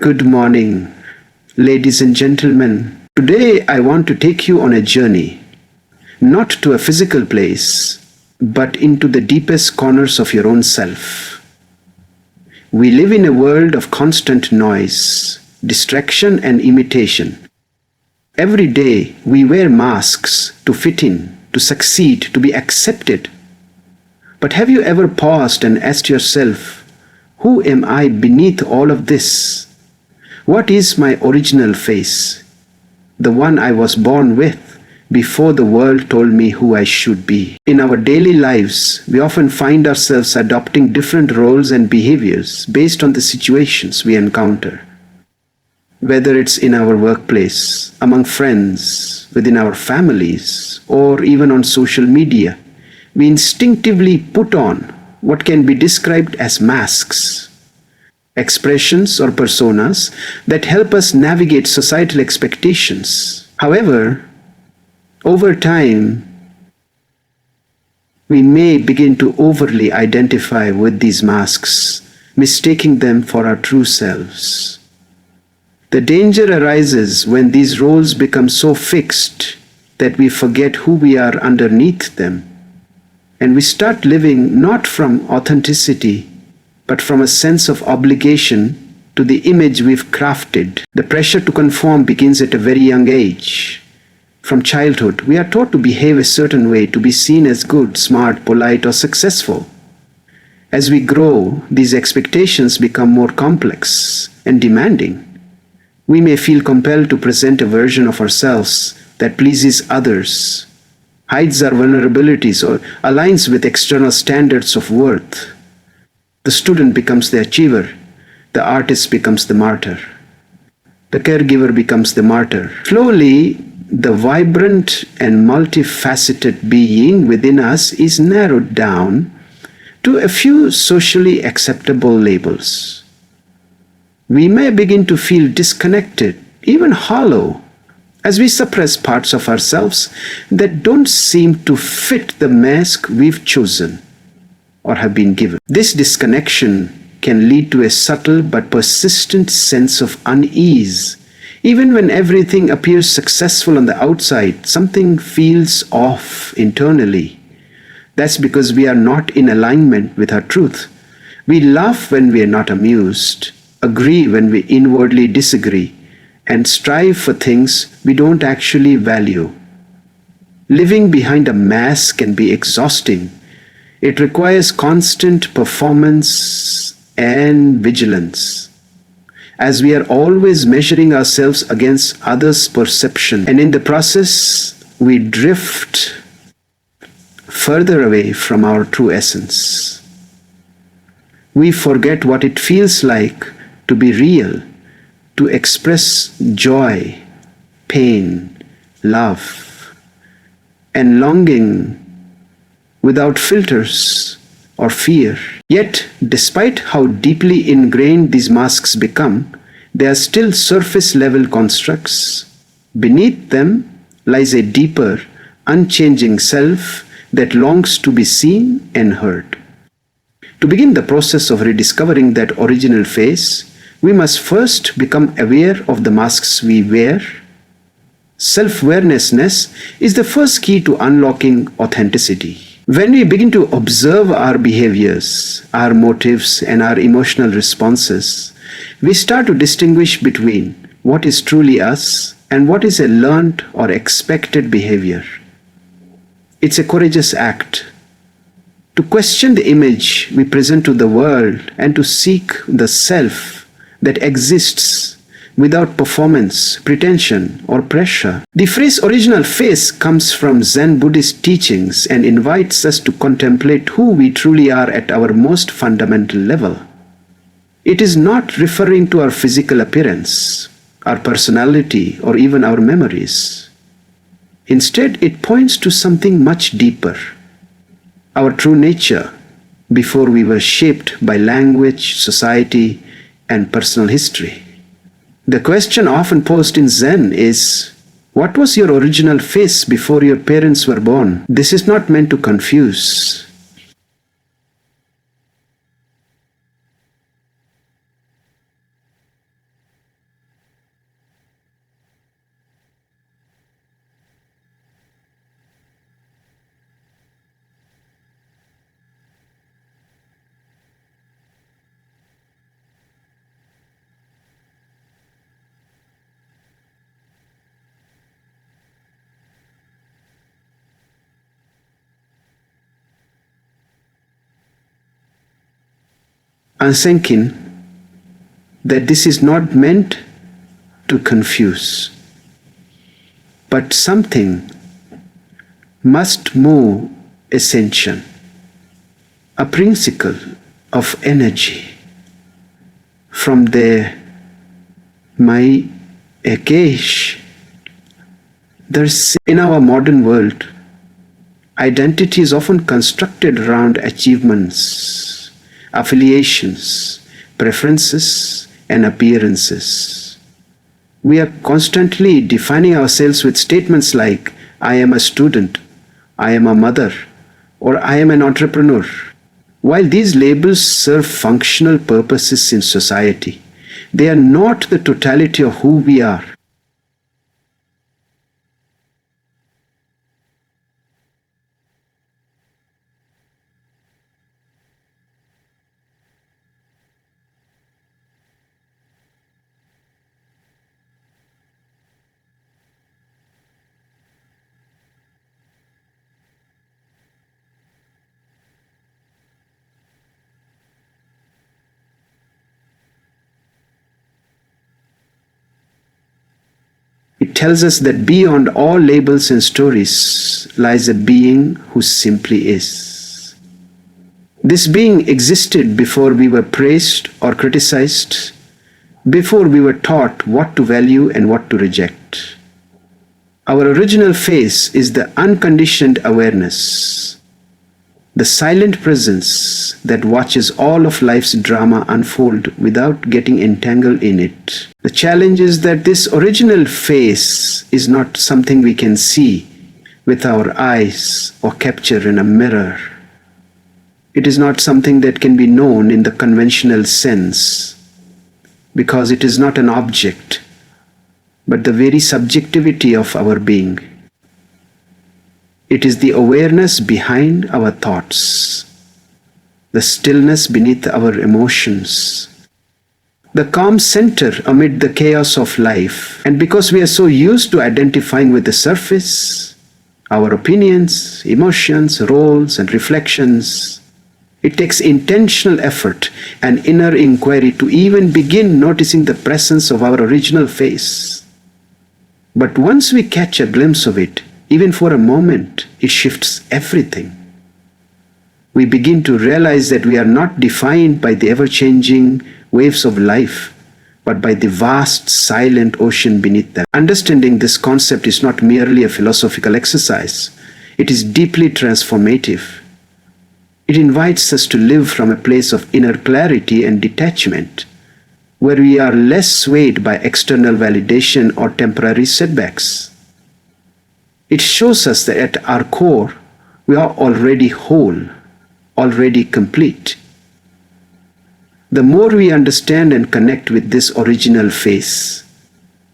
Good morning, ladies and gentlemen. Today I want to take you on a journey, not to a physical place, but into the deepest corners of your own self. We live in a world of constant noise, distraction, and imitation. Every day we wear masks to fit in, to succeed, to be accepted. But have you ever paused and asked yourself, who am I beneath all of this? What is my original face? The one I was born with before the world told me who I should be. In our daily lives, we often find ourselves adopting different roles and behaviors based on the situations we encounter. Whether it's in our workplace, among friends, within our families, or even on social media, we instinctively put on what can be described as masks. Expressions or personas that help us navigate societal expectations. However, over time, we may begin to overly identify with these masks, mistaking them for our true selves. The danger arises when these roles become so fixed that we forget who we are underneath them, and we start living not from authenticity, but from a sense of obligation to the image we've crafted. The pressure to conform begins at a very young age. From childhood, we are taught to behave a certain way, to be seen as good, smart, polite, or successful. As we grow, these expectations become more complex and demanding. We may feel compelled to present a version of ourselves that pleases others, hides our vulnerabilities, or aligns with external standards of worth. The student becomes the achiever, the artist becomes the martyr, the caregiver becomes the martyr. Slowly, the vibrant and multifaceted being within us is narrowed down to a few socially acceptable labels. We may begin to feel disconnected, even hollow, as we suppress parts of ourselves that don't seem to fit the mask we've chosen or have been given. This disconnection can lead to a subtle but persistent sense of unease. Even when everything appears successful on the outside, something feels off internally. That's because we are not in alignment with our truth. We laugh when we are not amused, agree when we inwardly disagree, and strive for things we don't actually value. Living behind a mask can be exhausting. It requires constant performance and vigilance, as we are always measuring ourselves against others' perception, and in the process, we drift further away from our true essence. We forget what it feels like to be real, to express joy, pain, love, and longing without filters or fear. Yet, despite how deeply ingrained these masks become, they are still surface-level constructs. Beneath them lies a deeper, unchanging self that longs to be seen and heard. To begin the process of rediscovering that original face, we must first become aware of the masks we wear. Self-awareness is the first key to unlocking authenticity. When we begin to observe our behaviors, our motives, and our emotional responses, we start to distinguish between what is truly us and what is a learned or expected behavior. It's a courageous act to question the image we present to the world and to seek the self that exists without performance, pretension, or pressure. The phrase original face comes from Zen Buddhist teachings and invites us to contemplate who we truly are at our most fundamental level. It is not referring to our physical appearance, our personality, or even our memories. Instead, it points to something much deeper, our true nature, before we were shaped by language, society, and personal history. The question often posed in Zen is, what was your original face before your parents were born? This is not meant to confuse. I'm thinking that this is not meant to confuse, but something must move ascension, a principle of energy from the my Akesh. There's in our modern world, identity is often constructed around achievements, affiliations, preferences, and appearances. We are constantly defining ourselves with statements like, I am a student, I am a mother, or I am an entrepreneur. While these labels serve functional purposes in society, they are not the totality of who we are. It tells us that beyond all labels and stories lies a being who simply is. This being existed before we were praised or criticized, before we were taught what to value and what to reject. Our original face is the unconditioned awareness, the silent presence that watches all of life's drama unfold without getting entangled in it. The challenge is that this original face is not something we can see with our eyes or capture in a mirror. It is not something that can be known in the conventional sense, because it is not an object, but the very subjectivity of our being. It is the awareness behind our thoughts, the stillness beneath our emotions, the calm center amid the chaos of life. And because we are so used to identifying with the surface, our opinions, emotions, roles, and reflections, it takes intentional effort and inner inquiry to even begin noticing the presence of our original face. But once we catch a glimpse of it, even for a moment, it shifts everything. We begin to realize that we are not defined by the ever-changing waves of life, but by the vast, silent ocean beneath them. Understanding this concept is not merely a philosophical exercise. It is deeply transformative. It invites us to live from a place of inner clarity and detachment, where we are less swayed by external validation or temporary setbacks. It shows us that at our core, we are already whole, already complete. The more we understand and connect with this original face,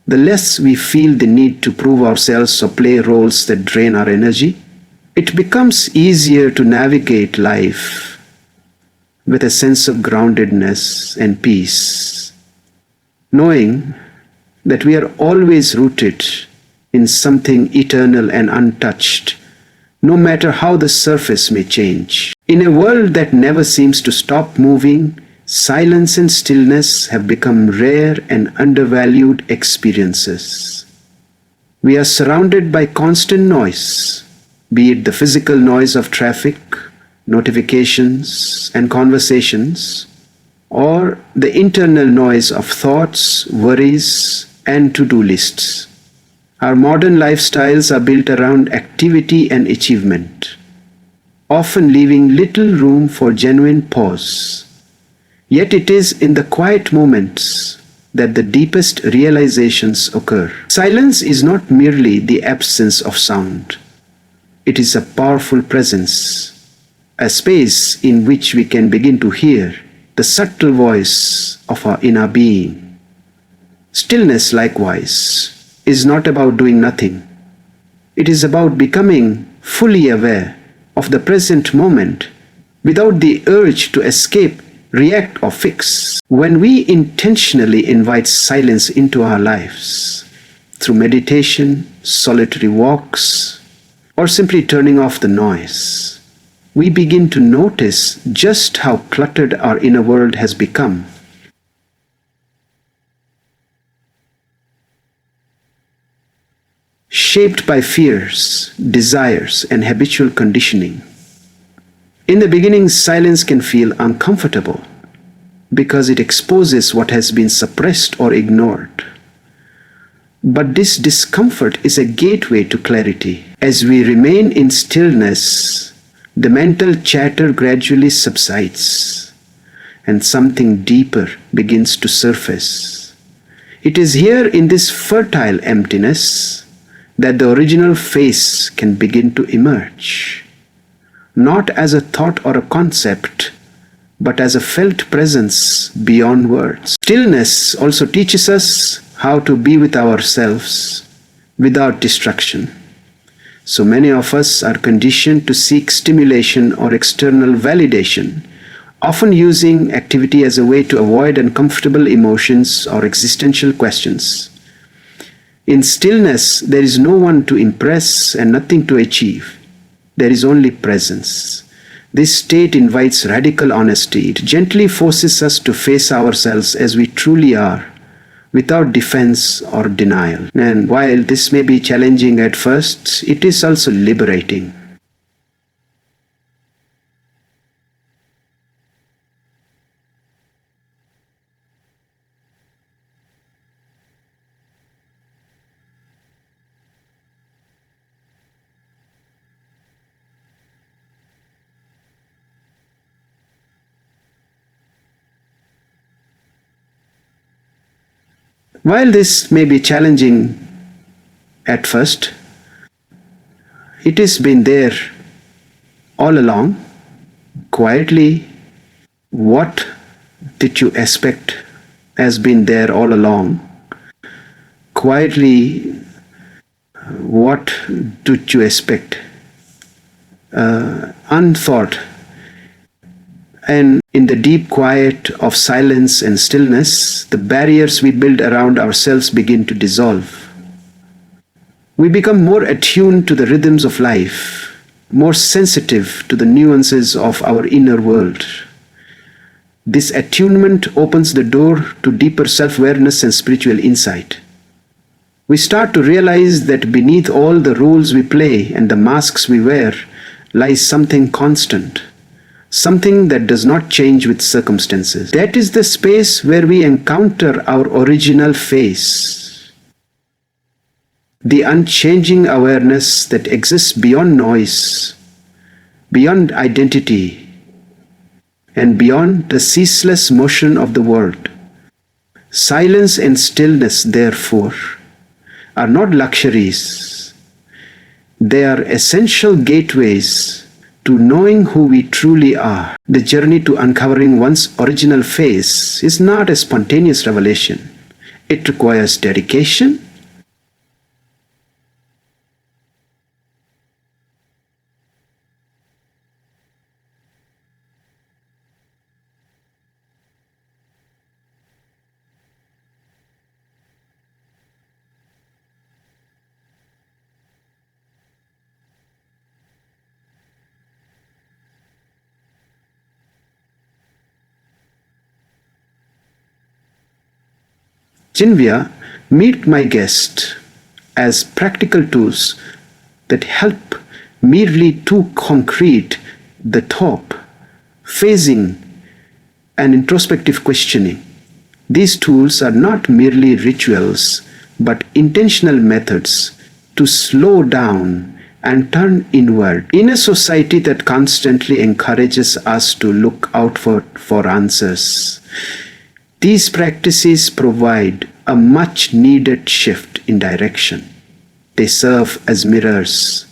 the less we feel the need to prove ourselves or play roles that drain our energy. It becomes easier to navigate life with a sense of groundedness and peace, knowing that we are always rooted in something eternal and untouched, no matter how the surface may change. In a world that never seems to stop moving, silence and stillness have become rare and undervalued experiences. We are surrounded by constant noise, be it the physical noise of traffic, notifications, and conversations, or the internal noise of thoughts, worries, and to-do lists. Our modern lifestyles are built around activity and achievement, often leaving little room for genuine pause. Yet it is in the quiet moments that the deepest realizations occur. Silence is not merely the absence of sound. It is a powerful presence, a space in which we can begin to hear the subtle voice of our inner being. Stillness, likewise, is not about doing nothing. It is about becoming fully aware of the present moment without the urge to escape, react, or fix. When we intentionally invite silence into our lives, through meditation, solitary walks, or simply turning off the noise, we begin to notice just how cluttered our inner world has become. Shaped by fears, desires, and habitual conditioning. In the beginning, silence can feel uncomfortable because it exposes what has been suppressed or ignored. But this discomfort is a gateway to clarity. As we remain in stillness, the mental chatter gradually subsides and something deeper begins to surface. It is here in this fertile emptiness that the original face can begin to emerge, not as a thought or a concept, but as a felt presence beyond words. Stillness also teaches us how to be with ourselves without distraction. So many of us are conditioned to seek stimulation or external validation, often using activity as a way to avoid uncomfortable emotions or existential questions. In stillness, there is no one to impress and nothing to achieve. There is only presence. This state invites radical honesty. It gently forces us to face ourselves as we truly are, without defense or denial. And while this may be challenging at first, it is also liberating. While this may be challenging at first, it has been there all along. Quietly, what did you expect has been there all along. Quietly, what did you expect? Unthought. And in the deep quiet of silence and stillness, the barriers we build around ourselves begin to dissolve. We become more attuned to the rhythms of life, more sensitive to the nuances of our inner world. This attunement opens the door to deeper self-awareness and spiritual insight. We start to realize that beneath all the roles we play and the masks we wear lies something constant, something that does not change with circumstances. That is the space where we encounter our original face, the unchanging awareness that exists beyond noise, beyond identity, and beyond the ceaseless motion of the world. Silence and stillness, therefore, are not luxuries. They are essential gateways to knowing who we truly are. The journey to uncovering one's original face is not a spontaneous revelation. It requires dedication, Jinvia, meet my guest as practical tools that help merely to concrete the top, phasing, and introspective questioning. These tools are not merely rituals, but intentional methods to slow down and turn inward. In a society that constantly encourages us to look outward for answers, these practices provide a much needed shift in direction. They serve as mirrors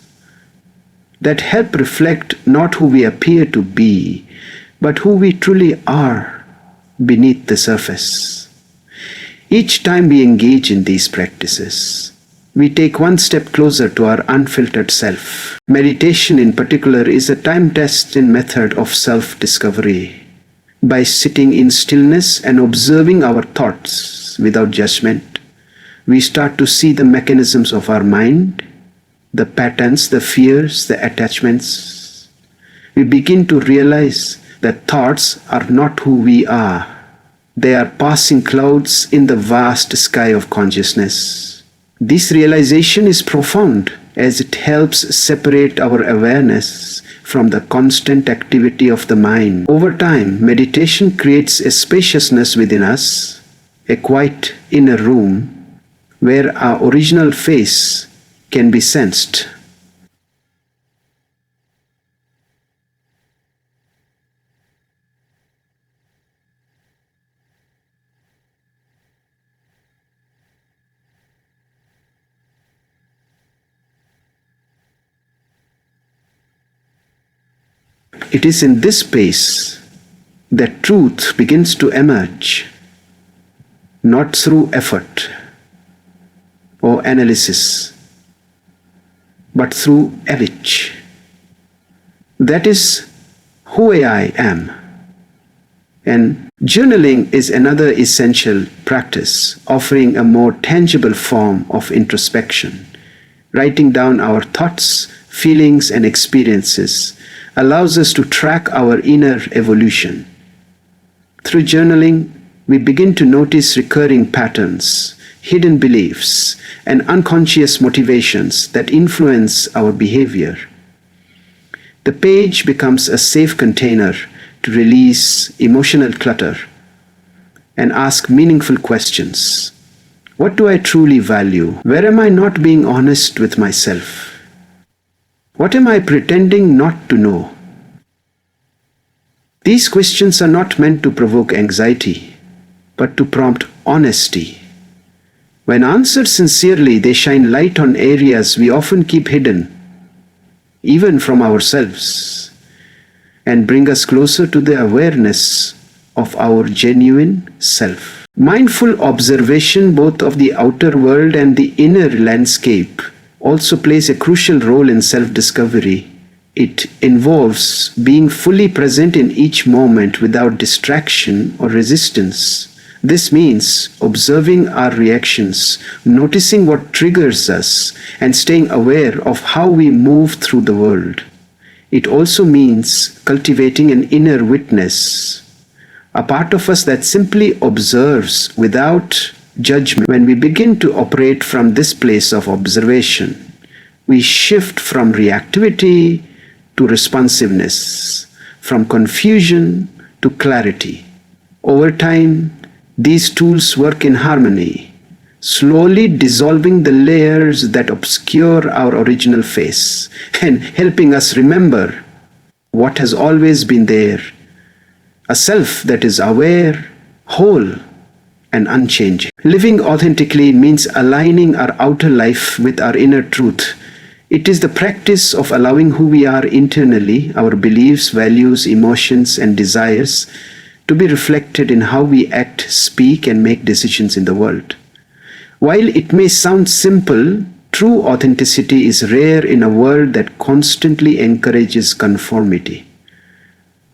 that help reflect not who we appear to be, but who we truly are beneath the surface. Each time we engage in these practices, we take one step closer to our unfiltered self. Meditation, in particular, is a time-tested method of self-discovery. By sitting in stillness and observing our thoughts without judgment, we start to see the mechanisms of our mind, the patterns, the fears, the attachments, we begin to realize that thoughts are not who we are. They are passing clouds in the vast sky of consciousness. This realization is profound as it helps separate our awareness from the constant activity of the mind. Over time, meditation creates a spaciousness within us, a quiet inner room where our original face can be sensed. It is in this space that truth begins to emerge, not through effort or analysis, but through knowledge. That is who I am. And journaling is another essential practice, offering a more tangible form of introspection. Writing down our thoughts, feelings, and experiences allows us to track our inner evolution. Through journaling, we begin to notice recurring patterns, hidden beliefs, and unconscious motivations that influence our behavior. The page becomes a safe container to release emotional clutter and ask meaningful questions. What do I truly value? Where am I not being honest with myself? What am I pretending not to know? These questions are not meant to provoke anxiety, but to prompt honesty. When answered sincerely, they shine light on areas we often keep hidden, even from ourselves, and bring us closer to the awareness of our genuine self. Mindful observation both of the outer world and the inner landscape also plays a crucial role in self-discovery. It involves being fully present in each moment without distraction or resistance. This means observing our reactions, noticing what triggers us, and staying aware of how we move through the world. It also means cultivating an inner witness, a part of us that simply observes without judgment. When we begin to operate from this place of observation, we shift from reactivity to responsiveness, from confusion to clarity. Over time, these tools work in harmony, slowly dissolving the layers that obscure our original face and helping us remember what has always been there, a self that is aware, whole, and unchanging. Living authentically means aligning our outer life with our inner truth. It is the practice of allowing who we are internally, our beliefs, values, emotions, and desires, to be reflected in how we act, speak, and make decisions in the world. While it may sound simple, true authenticity is rare in a world that constantly encourages conformity.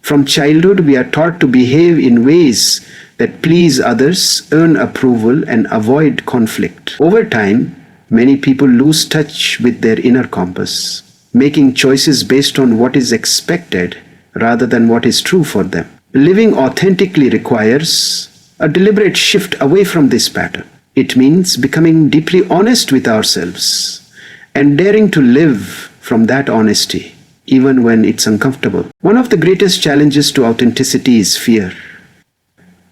From childhood, we are taught to behave in ways that please others, earn approval, and avoid conflict. Over time, many people lose touch with their inner compass, making choices based on what is expected rather than what is true for them. Living authentically requires a deliberate shift away from this pattern. It means becoming deeply honest with ourselves and daring to live from that honesty, even when it's uncomfortable. One of the greatest challenges to authenticity is fear.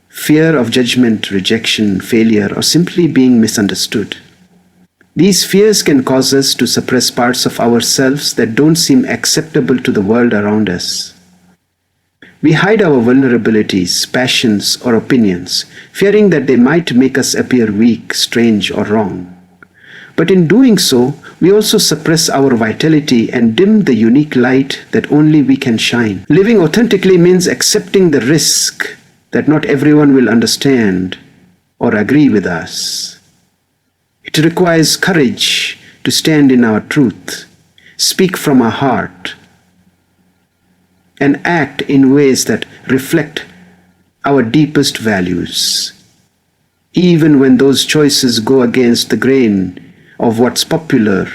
Fear of judgment, rejection, failure, or simply being misunderstood. These fears can cause us to suppress parts of ourselves that don't seem acceptable to the world around us. We hide our vulnerabilities, passions, or opinions, fearing that they might make us appear weak, strange, or wrong. But in doing so, we also suppress our vitality and dim the unique light that only we can shine. Living authentically means accepting the risk that not everyone will understand or agree with us. It requires courage to stand in our truth, speak from our heart, and act in ways that reflect our deepest values, even when those choices go against the grain of what's popular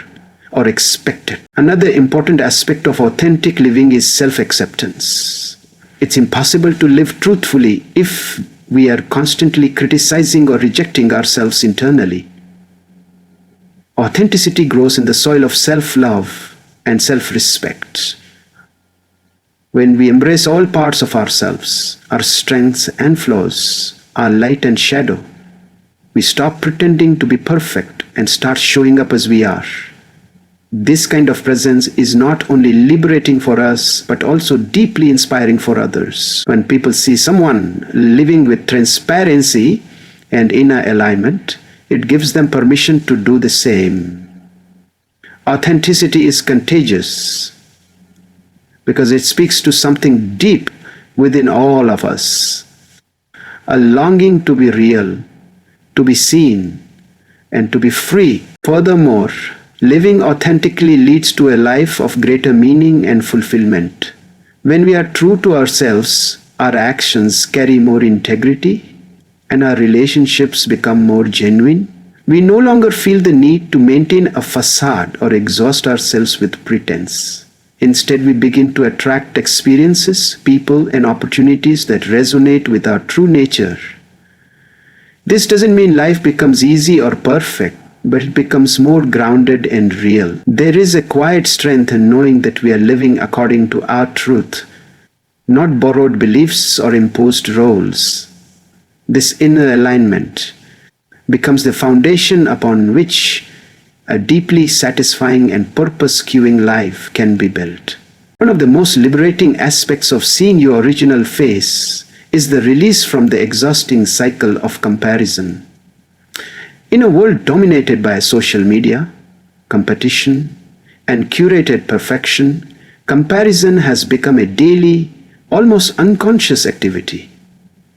or expected. Another important aspect of authentic living is self-acceptance. It's impossible to live truthfully if we are constantly criticizing or rejecting ourselves internally. Authenticity grows in the soil of self-love and self-respect. When we embrace all parts of ourselves, our strengths and flaws, our light and shadow, we stop pretending to be perfect and start showing up as we are. This kind of presence is not only liberating for us, but also deeply inspiring for others. When people see someone living with transparency and inner alignment, it gives them permission to do the same. Authenticity is contagious because it speaks to something deep within all of us. A longing to be real, to be seen, and to be free. Furthermore, living authentically leads to a life of greater meaning and fulfillment. When we are true to ourselves, our actions carry more integrity and our relationships become more genuine. We no longer feel the need to maintain a facade or exhaust ourselves with pretense. Instead, we begin to attract experiences, people, and opportunities that resonate with our true nature. This doesn't mean life becomes easy or perfect, but it becomes more grounded and real. There is a quiet strength in knowing that we are living according to our truth, not borrowed beliefs or imposed roles. This inner alignment becomes the foundation upon which a deeply satisfying and purpose-cueing life can be built. One of the most liberating aspects of seeing your original face is the release from the exhausting cycle of comparison. In a world dominated by social media, competition, and curated perfection, comparison has become a daily, almost unconscious activity.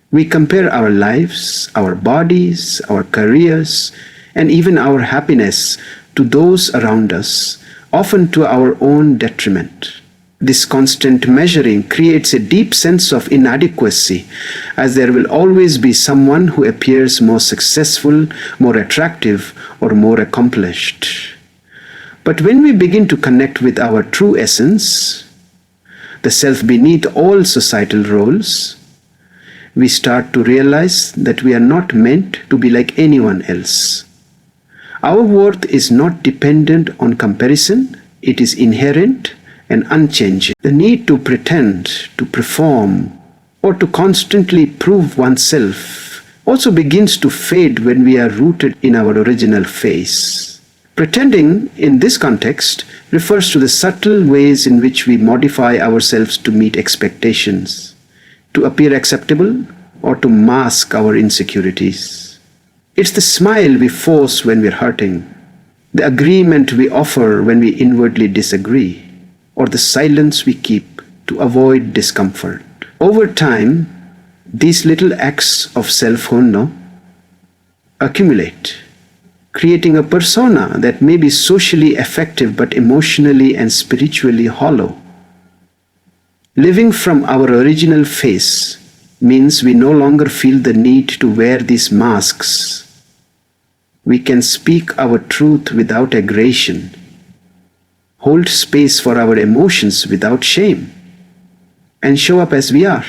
We compare our lives, our bodies, our careers, and even our happiness to those around us, often to our own detriment. This constant measuring creates a deep sense of inadequacy, as there will always be someone who appears more successful, more attractive, or more accomplished. But when we begin to connect with our true essence, the self beneath all societal roles, we start to realize that we are not meant to be like anyone else. Our worth is not dependent on comparison, it is inherent and unchanging. The need to pretend, to perform, or to constantly prove oneself also begins to fade when we are rooted in our original face. Pretending, in this context, refers to the subtle ways in which we modify ourselves to meet expectations, to appear acceptable, or to mask our insecurities. It's the smile we force when we're hurting, the agreement we offer when we inwardly disagree, or the silence we keep to avoid discomfort. Over time, these little acts of self-honor accumulate, creating a persona that may be socially effective but emotionally and spiritually hollow. Living from our original face means we no longer feel the need to wear these masks. We can speak our truth without aggression, hold space for our emotions without shame, and show up as we are,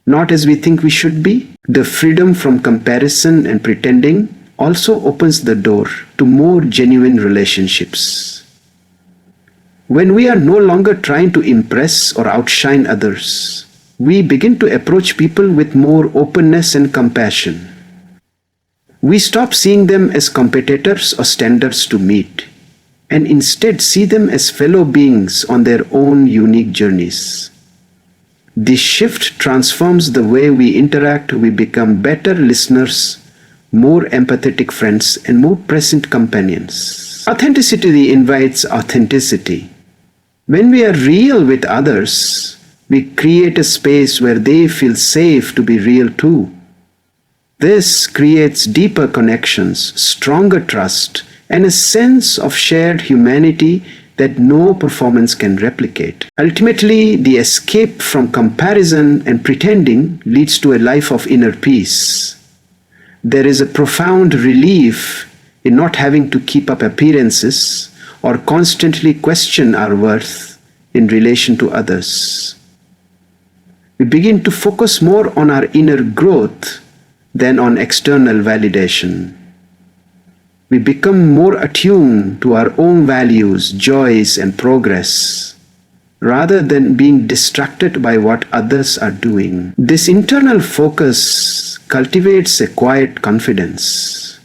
not as we think we should be. The freedom from comparison and pretending also opens the door to more genuine relationships. When we are no longer trying to impress or outshine others, we begin to approach people with more openness and compassion. We stop seeing them as competitors or standards to meet, and instead see them as fellow beings on their own unique journeys. This shift transforms the way we interact. We become better listeners, more empathetic friends, and more present companions. Authenticity invites authenticity. When we are real with others, we create a space where they feel safe to be real too. This creates deeper connections, stronger trust, and a sense of shared humanity that no performance can replicate. Ultimately, the escape from comparison and pretending leads to a life of inner peace. There is a profound relief in not having to keep up appearances or constantly question our worth in relation to others. We begin to focus more on our inner growth than on external validation. We become more attuned to our own values, joys, and progress, rather than being distracted by what others are doing. This internal focus cultivates a quiet confidence,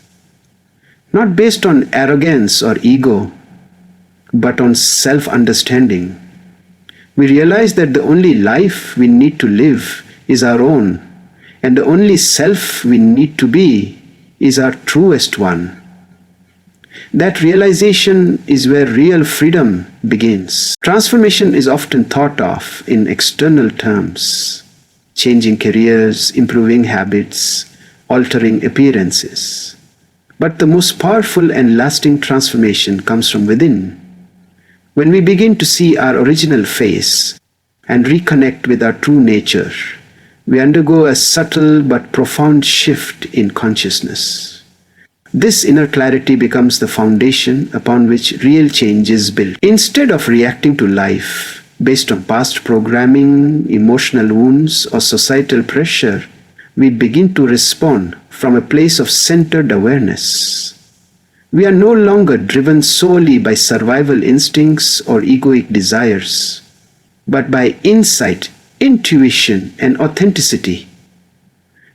not based on arrogance or ego, but on self-understanding. We realize that the only life we need to live is our own, and the only self we need to be is our truest one. That realization is where real freedom begins. Transformation is often thought of in external terms: changing careers, improving habits, altering appearances. But the most powerful and lasting transformation comes from within. When we begin to see our original face and reconnect with our true nature, we undergo a subtle but profound shift in consciousness. This inner clarity becomes the foundation upon which real change is built. Instead of reacting to life based on past programming, emotional wounds, or societal pressure, we begin to respond from a place of centered awareness. We are no longer driven solely by survival instincts or egoic desires, but by insight, intuition, and authenticity.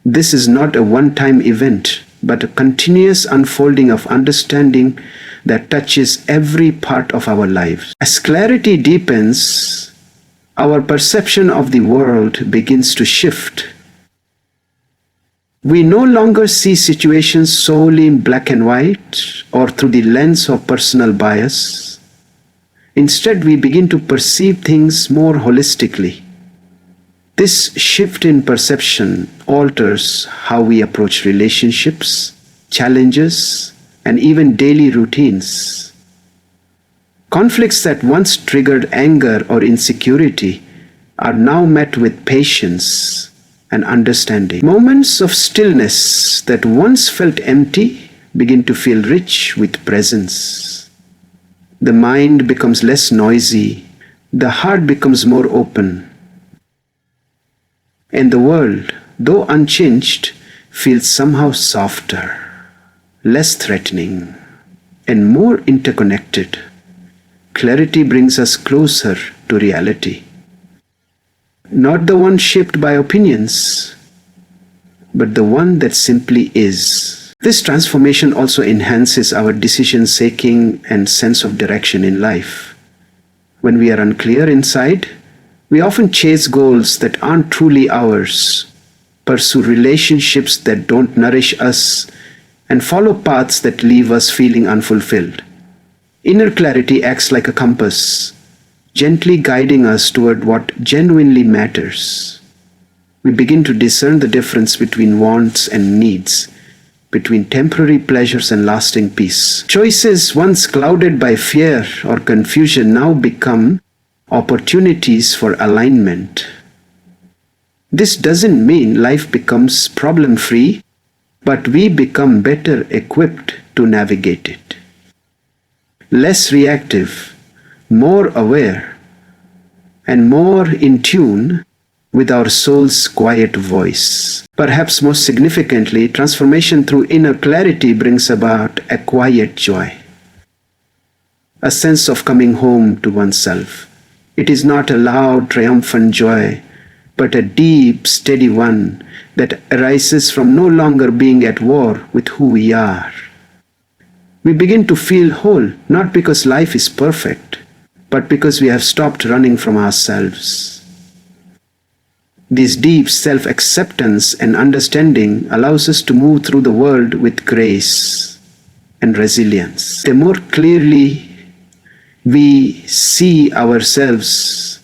This is not a one-time event, but a continuous unfolding of understanding that touches every part of our lives. As clarity deepens, our perception of the world begins to shift. We no longer see situations solely in black and white or through the lens of personal bias. Instead, we begin to perceive things more holistically. This shift in perception alters how we approach relationships, challenges, and even daily routines. Conflicts that once triggered anger or insecurity are now met with patience and understanding. Moments of stillness that once felt empty begin to feel rich with presence. The mind becomes less noisy, the heart becomes more open, and the world, though unchanged, feels somehow softer, less threatening, and more interconnected. Clarity brings us closer to reality. Not the one shaped by opinions, but the one that simply is. This transformation also enhances our decision-making and sense of direction in life. When we are unclear inside, we often chase goals that aren't truly ours, pursue relationships that don't nourish us, and follow paths that leave us feeling unfulfilled. Inner clarity acts like a compass, gently guiding us toward what genuinely matters. We begin to discern the difference between wants and needs, between temporary pleasures and lasting peace. Choices once clouded by fear or confusion now become opportunities for alignment. This doesn't mean life becomes problem-free, but we become better equipped to navigate it. Less reactive, more aware, and more in tune with our soul's quiet voice. Perhaps most significantly, transformation through inner clarity brings about a quiet joy, a sense of coming home to oneself. It is not a loud, triumphant joy, but a deep, steady one that arises from no longer being at war with who we are. We begin to feel whole, not because life is perfect, but because we have stopped running from ourselves. This deep self-acceptance and understanding allows us to move through the world with grace and resilience. The more clearly we see ourselves,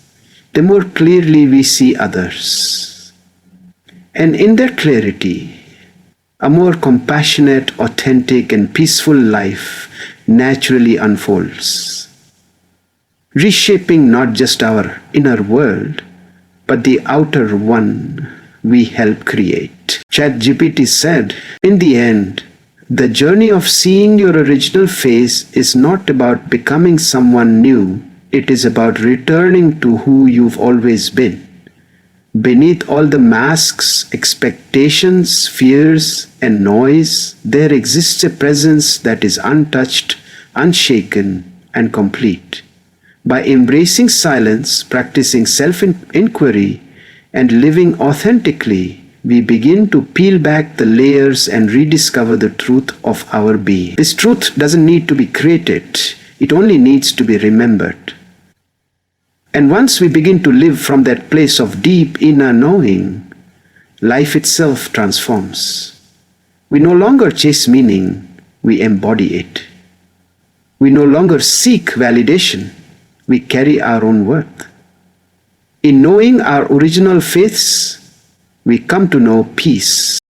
the more clearly we see others. And in that clarity, a more compassionate, authentic, and peaceful life naturally unfolds, reshaping not just our inner world, but the outer one we help create. ChatGPT said, "In the end, The journey of seeing your original face is not about becoming someone new. It is about returning to who you've always been. Beneath all the masks, expectations, fears, and noise, there exists a presence that is untouched, unshaken, and complete. By embracing silence, practicing self-inquiry, and living authentically, we begin to peel back the layers and rediscover the truth of our being. This truth doesn't need to be created, it only needs to be remembered. And once we begin to live from that place of deep inner knowing, life itself transforms. We no longer chase meaning, we embody it. We no longer seek validation, we carry our own worth. In knowing our original faiths, we come to know peace.